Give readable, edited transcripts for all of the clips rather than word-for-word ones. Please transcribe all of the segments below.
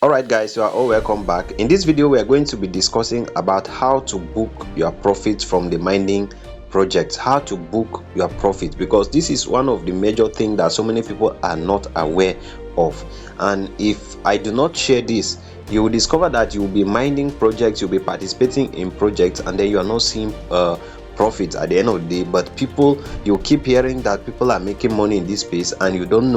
Alright guys, you are all welcome back. In this video we are going to be discussing about how to book your profits from the mining projects, how to book your profit, because this is one of the major things that so many people are not aware of. And if I do not share this, you will discover that you will be mining projects, you'll be participating in projects, and then you are not seeing profits at the end of the day. But you keep hearing that people are making money in this space, and you don't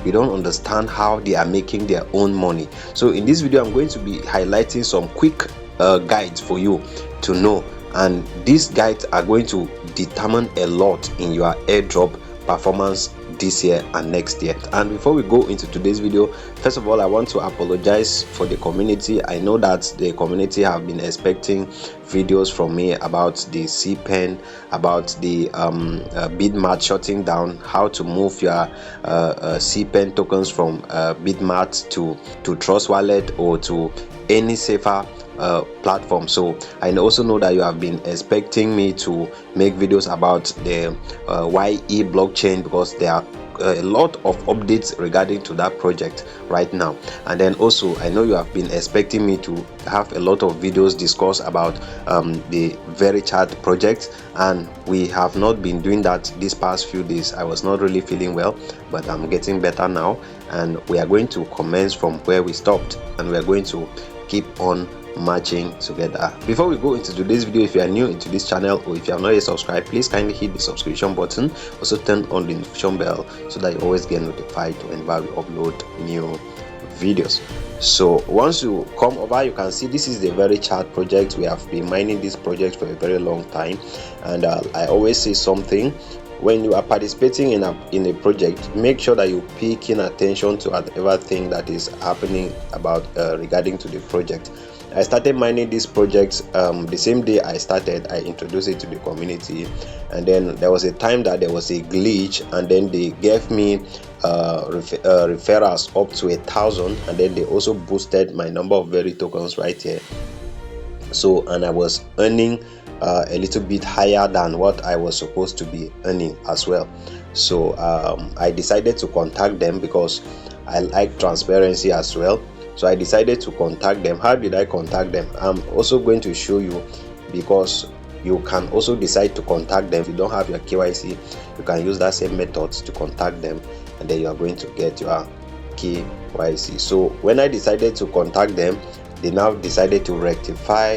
understand how they are making their own money. So in this video I'm going to be highlighting some quick guides for you to know, and these guides are going to determine a lot in your airdrop performance this year and next year. And before we go into today's video, first of all, I want to apologize for the community. I know that the community have been expecting videos from me about the CPEN, about the Bitmart shutting down, how to move your CPEN tokens from Bitmart to Trust Wallet or to any safer platform. So I also know that you have been expecting me to make videos about the YE blockchain, because there are a lot of updates regarding to that project right now. And then also I know you have been expecting me to have a lot of videos discuss about the Verychat project, and we have not been doing that these past few days. I was not really feeling well, but I'm getting better now, and we are going to commence from where we stopped, and we are going to keep on marching together. Before we go into today's video, if you are new into this channel or if you have not yet subscribed, please kindly hit the subscription button. Also turn on the notification bell so that you always get notified whenever we upload new videos. So once you come over, you can see this is the Verychat project. We have been mining this project for a very long time, and I always say something: when you are participating in a project, make sure that you pay keen attention to everything that is happening about regarding to the project. I started mining this project the same day I started. I introduced it to the community, and then there was a time that there was a glitch, and then they gave me referrals up to 1,000, and then they also boosted my number of Very tokens right here. So, and I was earning a little bit higher than what I was supposed to be earning as well. So I decided to contact them because I like transparency as well. So I decided to contact them. How did I contact them? I'm also going to show you, because you can also decide to contact them. If you don't have your KYC, you can use that same method to contact them, and then you are going to get your KYC. So when I decided to contact them, they now decided to rectify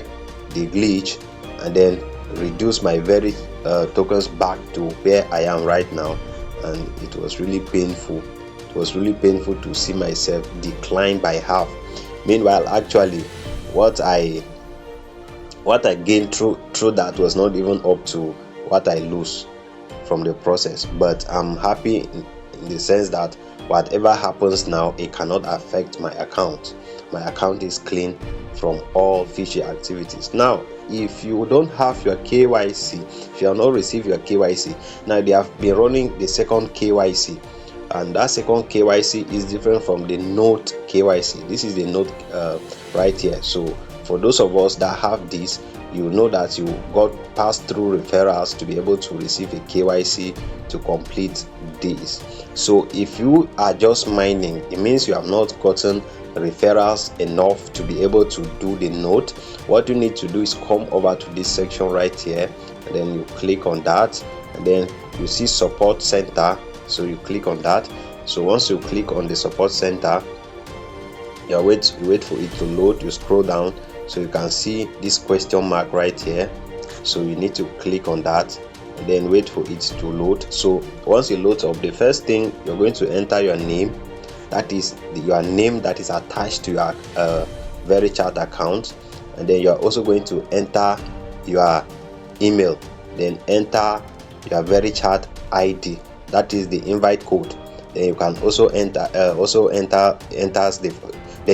the glitch and then reduce my Very tokens back to where I am right now. And it was really painful. It was really painful to see myself decline by half. Meanwhile, actually what I gained through that was not even up to what I lose from the process. But I'm happy in the sense that whatever happens now, it cannot affect my account. My account is clean from all fishy activities. Now, if you don't have your KYC, if you have not received your KYC, now they have been running the second KYC, and that second KYC is different from the note KYC. This is the note right here. So for those of us that have this, you know that you got passed through referrals to be able to receive a KYC to complete this. So if you are just mining, it means you have not gotten referrals enough to be able to do the note. What you need to do is come over to this section right here, and then you click on that, and then you see support center. So you click on that. So once you click on the support center, you wait for it to load. You scroll down, so you can see this question mark right here. So you need to click on that and then wait for it to load. So once it loads up, the first thing you're going to enter your name. That is your name that is attached to your Verychat account, and then you are also going to enter your email, then enter your Verychat ID, that is the invite code. Then you can also enter then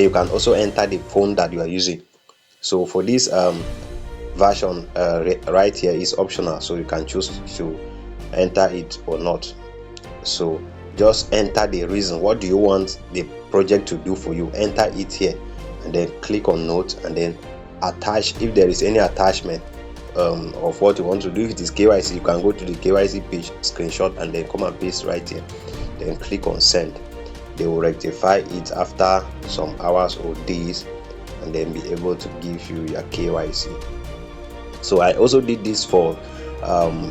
you can also enter the phone that you are using. So for this version right here is optional, so you can choose to enter it or not. So just enter the reason. What do you want the project to do for you? Enter it here, and then click on note, and then attach. If there is any attachment of what you want to do, if it is KYC, you can go to the KYC page, screenshot, and then come and paste right here, then click on send. they will rectify it after some hours or days and then be able to give you your KYC. So I also did this for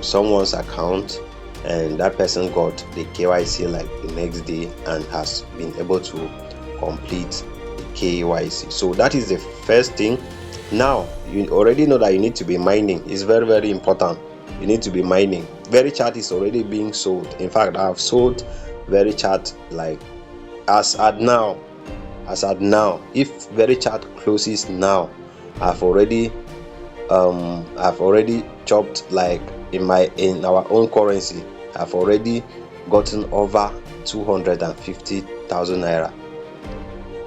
someone's account, and that person got the KYC like the next day and has been able to complete the KYC. So that is the first thing. Now you already know that you need to be mining. It's very, very important. You need to be mining. Verychat is already being sold. In fact, I have sold Verychat like as at now. If Verychat closes now, I've already chopped like in our own currency. I've already gotten over 250,000 naira.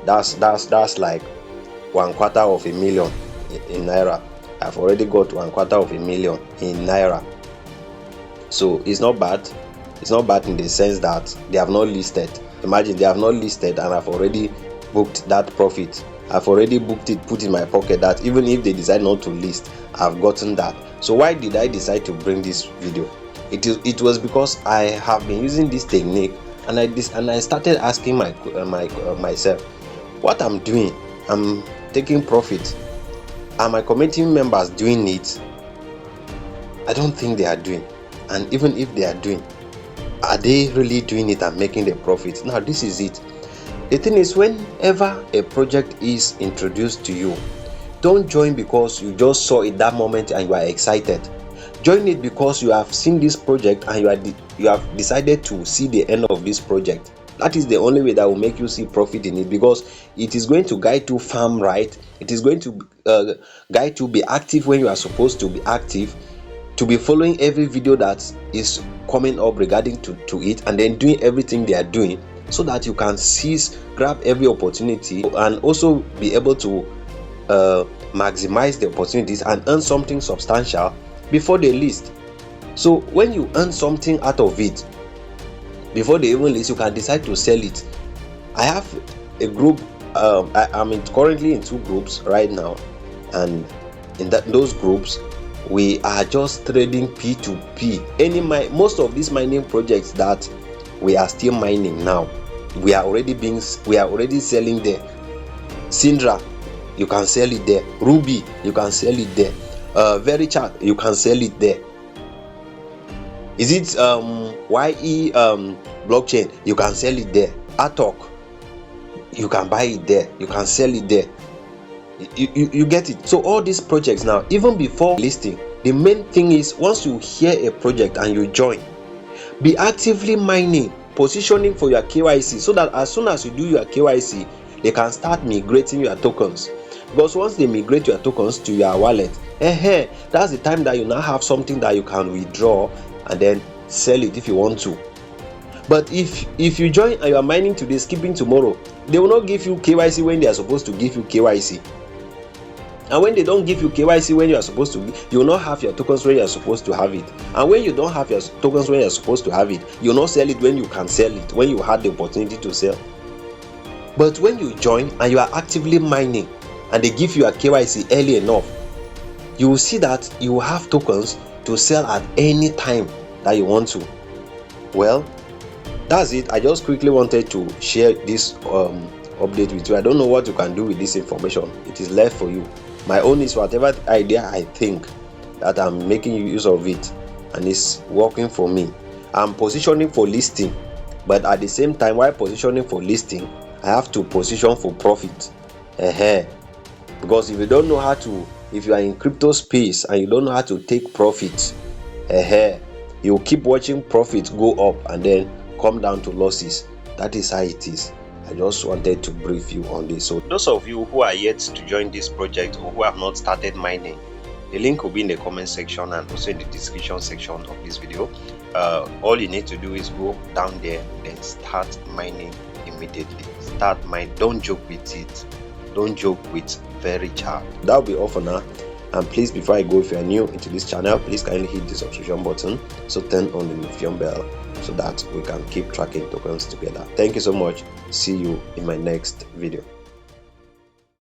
That's like 1/4 million in naira. I've already got 1/4 million in naira. So it's not bad. It's not bad in the sense that they have not listed. Imagine they have not listed and I've already booked that profit. I've already booked it, put in my pocket, that even if they decide not to list, I've gotten that. So why did I decide to bring this video? It was because I have been using this technique, and I started asking myself, what I'm doing, I'm taking profit. Are my community members doing it? I don't think they are doing. And even if they are doing, are they really doing it and making the profit? Now this is it. The thing is, whenever a project is introduced to you, don't join because you just saw it that moment and you are excited. Join it because you have seen this project and you have decided to see the end of this project. That is the only way that will make you see profit in it, because it is going to guide you farm right. It is going to guide you be active when you are supposed to be active, to be following every video that is coming up regarding to it, and then doing everything they are doing, so that you can grab every opportunity and also be able to maximize the opportunities and earn something substantial before they list. So when you earn something out of it before they even list, you can decide to sell it. I have a group. I'm currently in 2 groups right now, and in those groups we are just trading P2P. Most of these mining projects that we are still mining now, we are already selling there. Syndra, you can sell it there. Ruby, you can sell it there. Verychat, you can sell it there. Is it YE blockchain? You can sell it there. Atok, you can buy it there. You can sell it there. You get it. So all these projects now, even before listing, the main thing is, once you hear a project and you join, be actively mining, positioning for your KYC, so that as soon as you do your KYC, they can start migrating your tokens. Because once they migrate your tokens to your wallet, that's the time that you now have something that you can withdraw and then sell it if you want to. But if you join and you are mining today, skipping tomorrow, they will not give you KYC when they are supposed to give you KYC. And when they don't give you KYC when you are supposed to, you will not have your tokens when you are supposed to have it. And when you don't have your tokens when you are supposed to have it, you will not sell it when you can sell it, when you had the opportunity to sell. But when you join and you are actively mining and they give you a KYC early enough, you will see that you will have tokens to sell at any time that you want to. Well, that's it. I just quickly wanted to share this update with you. I don't know what you can do with this information. It is left for you. My own is whatever idea I think that I'm making use of it and it's working for me. I'm positioning for listing, but at the same time, while positioning for listing, I have to position for profit. Because if you don't know how to, if you are in crypto space and you don't know how to take profit, you keep watching profits go up and then come down to losses. That is how it is. I just wanted to brief you on this. So those of you who are yet to join this project or who have not started mining, the link will be in the comment section and also in the description section of this video. All you need to do is go down there and start mining immediately. Start mining. Don't joke with it. Don't joke with Verychat. That will be all for now. And please, before I go, if you are new into this channel, please kindly hit the subscription button, so turn on the notification bell so that we can keep tracking tokens together. Thank you so much. See you in my next video.